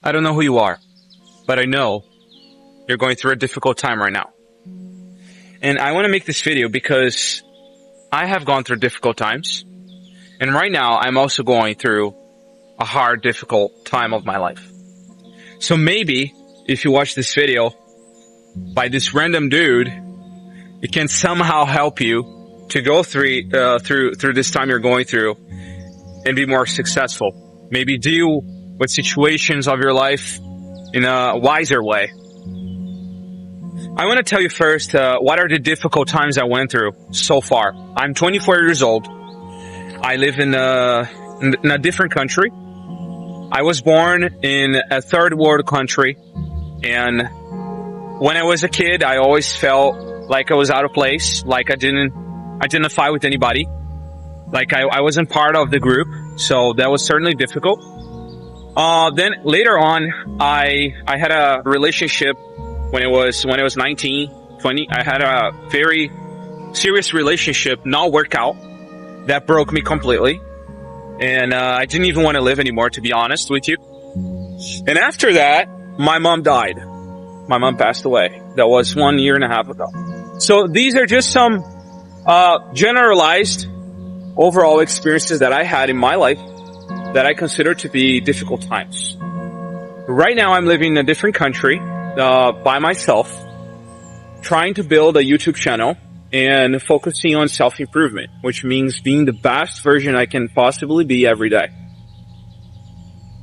I don't know who you are, but I know you're going through a difficult time right now. And I want to make this video because I have gone through difficult times. And right now, I'm also going through a hard, difficult time of my life. So maybe, if you watch this video by this random dude, it can somehow help you to go through this time you're going through and be more successful. Maybe deal with situations of your life in a wiser way. I want to tell you first, what are the difficult times I went through so far. I'm 24 years old. I live in a different country. I was born in a third world country. And when I was a kid, I always felt like I was out of place, like I didn't identify with anybody, like I wasn't part of the group. So that was certainly difficult. Then later on, I had a relationship when I was 19, 20. I had a very serious relationship, not work out, that broke me completely. And I didn't even want to live anymore, to be honest with you. And after that, my mom died. My mom passed away. That was 1.5 years ago. So these are just some generalized overall experiences that I had in my life that I consider to be difficult times. Right now, I'm living in a different country by myself, trying to build a YouTube channel and focusing on self-improvement, which means being the best version I can possibly be every day.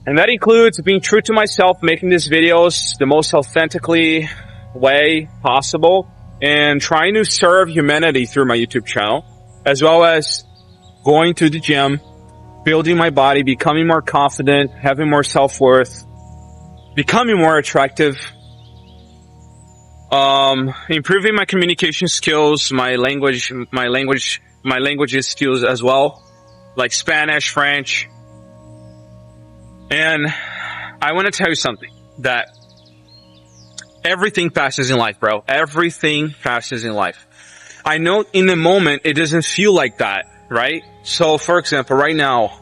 And that includes being true to myself, making these videos the most authentically way possible, and trying to serve humanity through my YouTube channel, as well as going to the gym, building my body, becoming more confident, having more self-worth, becoming more attractive, improving my communication skills, my languages skills as well, like Spanish, French. And I want to tell you something, that everything passes in life, bro. Everything passes in life. I know in the moment it doesn't feel like that, right? So for example, right now,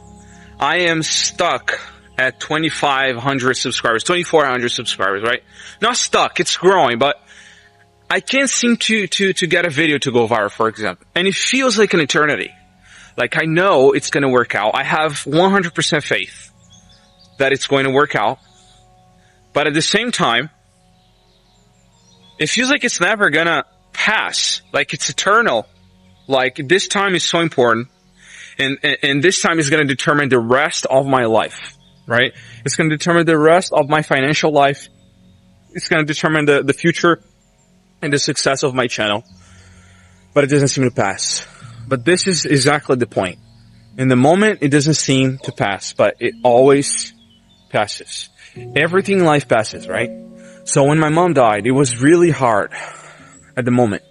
I am stuck at 2,500 subscribers, 2,400 subscribers, right? Not stuck, it's growing, but I can't seem to get a video to go viral, for example. And it feels like an eternity. Like I know it's going to work out. I have 100% faith that it's going to work out. But at the same time, it feels like it's never going to pass. Like it's eternal. Like this time is so important. And this time is going to determine the rest of my life, right? It's going to determine the rest of my financial life. It's going to determine the future and the success of my channel. But it doesn't seem to pass. But this is exactly the point. In the moment, it doesn't seem to pass, but it always passes. Everything in life passes, right? So when my mom died, it was really hard at the moment.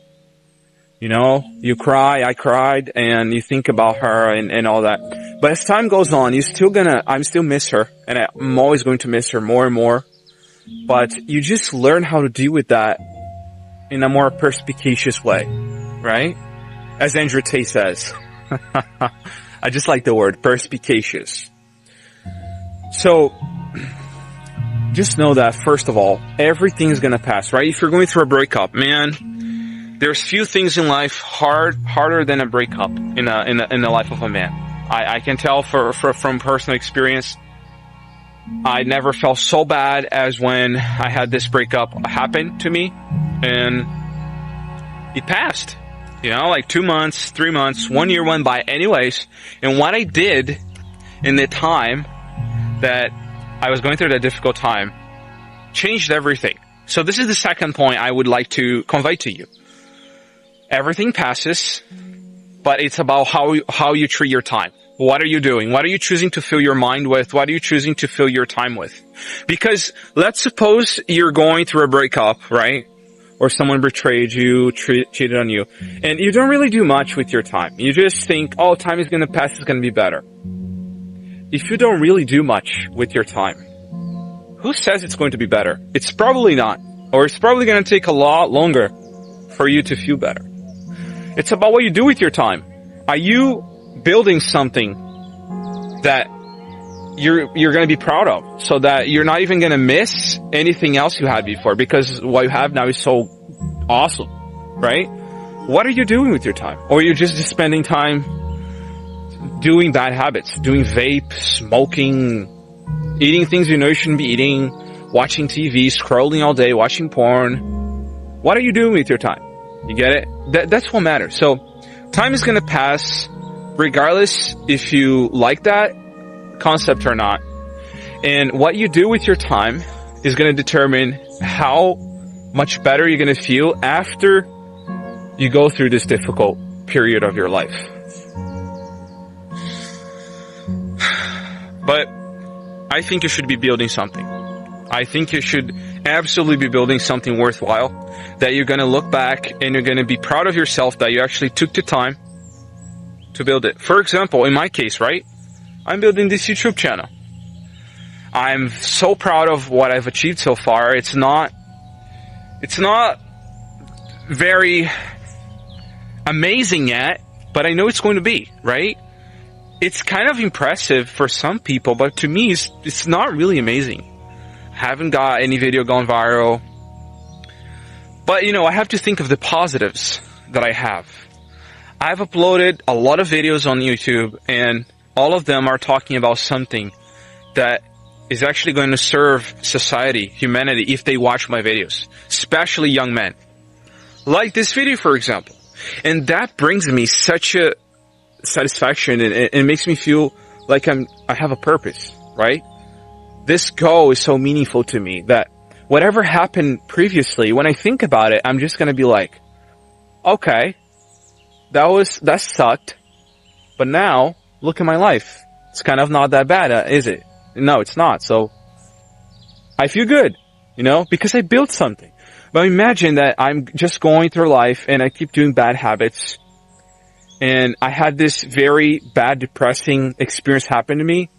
You know, you cry, I cried, and you think about her and all that. But as time goes on, I'm still miss her, and I'm always going to miss her more and more. But you just learn how to deal with that in a more perspicacious way, right? As Andrew Tate says. I just like the word perspicacious. So, just know that, first of all, everything's gonna pass, right? If you're going through a breakup, man, there's few things in life harder than a breakup in the life of a man. I can tell from personal experience. I never felt so bad as when I had this breakup happen to me, and it passed. You know, like 2 months, 3 months, 1 year went by anyways. And what I did in the time that I was going through that difficult time changed everything. So this is the second point I would like to convey to you. Everything passes, but it's about how you treat your time. What are you doing? What are you choosing to fill your mind with? What are you choosing to fill your time with? Because let's suppose you're going through a breakup, right? Or someone betrayed you, cheated on you, and you don't really do much with your time. You just think, oh, time is going to pass, it's going to be better. If you don't really do much with your time, who says it's going to be better? It's probably not. Or it's probably going to take a lot longer for you to feel better. It's about what you do with your time. Are you building something that you're going to be proud of, so that you're not even going to miss anything else you had before, because what you have now is so awesome, right? What are you doing with your time? Or you're just spending time doing bad habits, doing vape, smoking, eating things you know you shouldn't be eating, watching TV, scrolling all day, watching porn. What are you doing with your time? You get it? That's what matters. So time is going to pass regardless if you like that concept or not. And what you do with your time is going to determine how much better you're going to feel after you go through this difficult period of your life. But I think you should be building something. I think you should absolutely be building something worthwhile, that you're going to look back and you're going to be proud of yourself that you actually took the time to build it. For example, in my case, right? I'm building this YouTube channel. I'm so proud of what I've achieved so far. It's not very amazing yet, but I know it's going to be, right? It's kind of impressive for some people, but to me, it's not really amazing. Haven't got any video gone viral. But, I have to think of the positives that I have. I've uploaded a lot of videos on YouTube, and all of them are talking about something that is actually going to serve society, humanity, if they watch my videos, especially young men. Like this video, for example. And that brings me such a satisfaction, and it makes me feel like I have a purpose, right? This goal is so meaningful to me that whatever happened previously, when I think about it, I'm just going to be like, okay, that sucked, but now look at my life. It's kind of not that bad, is it? No, it's not. So I feel good, because I built something. But imagine that I'm just going through life and I keep doing bad habits, and I had this very bad, depressing experience happen to me,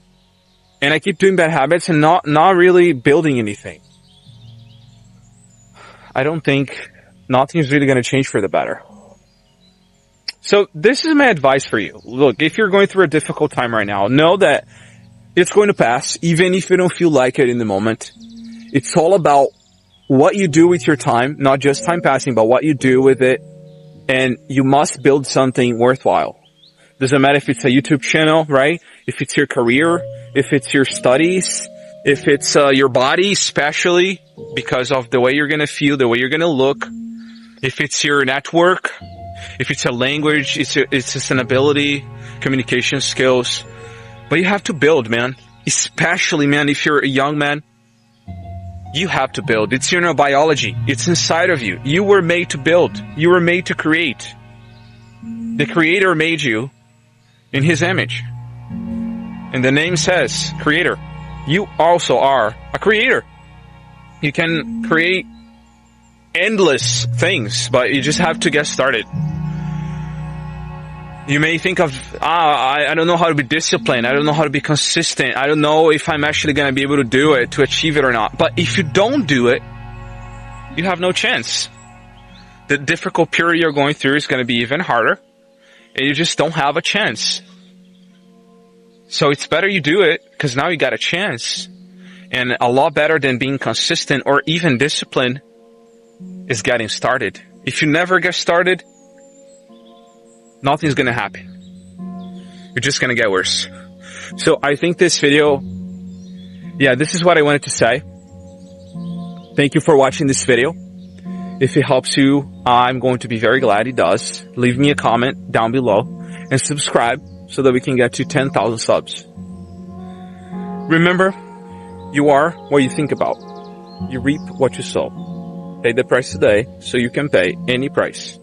and I keep doing bad habits and not really building anything. I don't think nothing's really going to change for the better. So this is my advice for you. Look, if you're going through a difficult time right now, know that it's going to pass, even if you don't feel like it in the moment. It's all about what you do with your time, not just time passing, but what you do with it. And you must build something worthwhile. Doesn't matter if it's a YouTube channel, right? If it's your career, if it's your studies, if it's your body, especially because of the way you're going to feel, the way you're going to look. If it's your network, if it's a language, it's an ability, communication skills. But you have to build, man. Especially, man, if you're a young man, you have to build. It's your biology. It's inside of you. You were made to build. You were made to create. The Creator made you in His image. And the name says, Creator. You also are a creator. You can create endless things, but you just have to get started. You may think of, I don't know how to be disciplined. I don't know how to be consistent. I don't know if I'm actually going to be able to do it, to achieve it or not. But if you don't do it, you have no chance. The difficult period you're going through is going to be even harder, and you just don't have a chance. So it's better you do it, because now you got a chance. And a lot better than being consistent or even disciplined is getting started. If you never get started, nothing's gonna happen. You're just gonna get worse. So I think this video, this is what I wanted to say. Thank you for watching this video. If it helps you, I'm going to be very glad it does. Leave me a comment down below and subscribe so that we can get to 10,000 subs. Remember, you are what you think about. You reap what you sow. Pay the price today so you can pay any price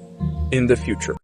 in the future.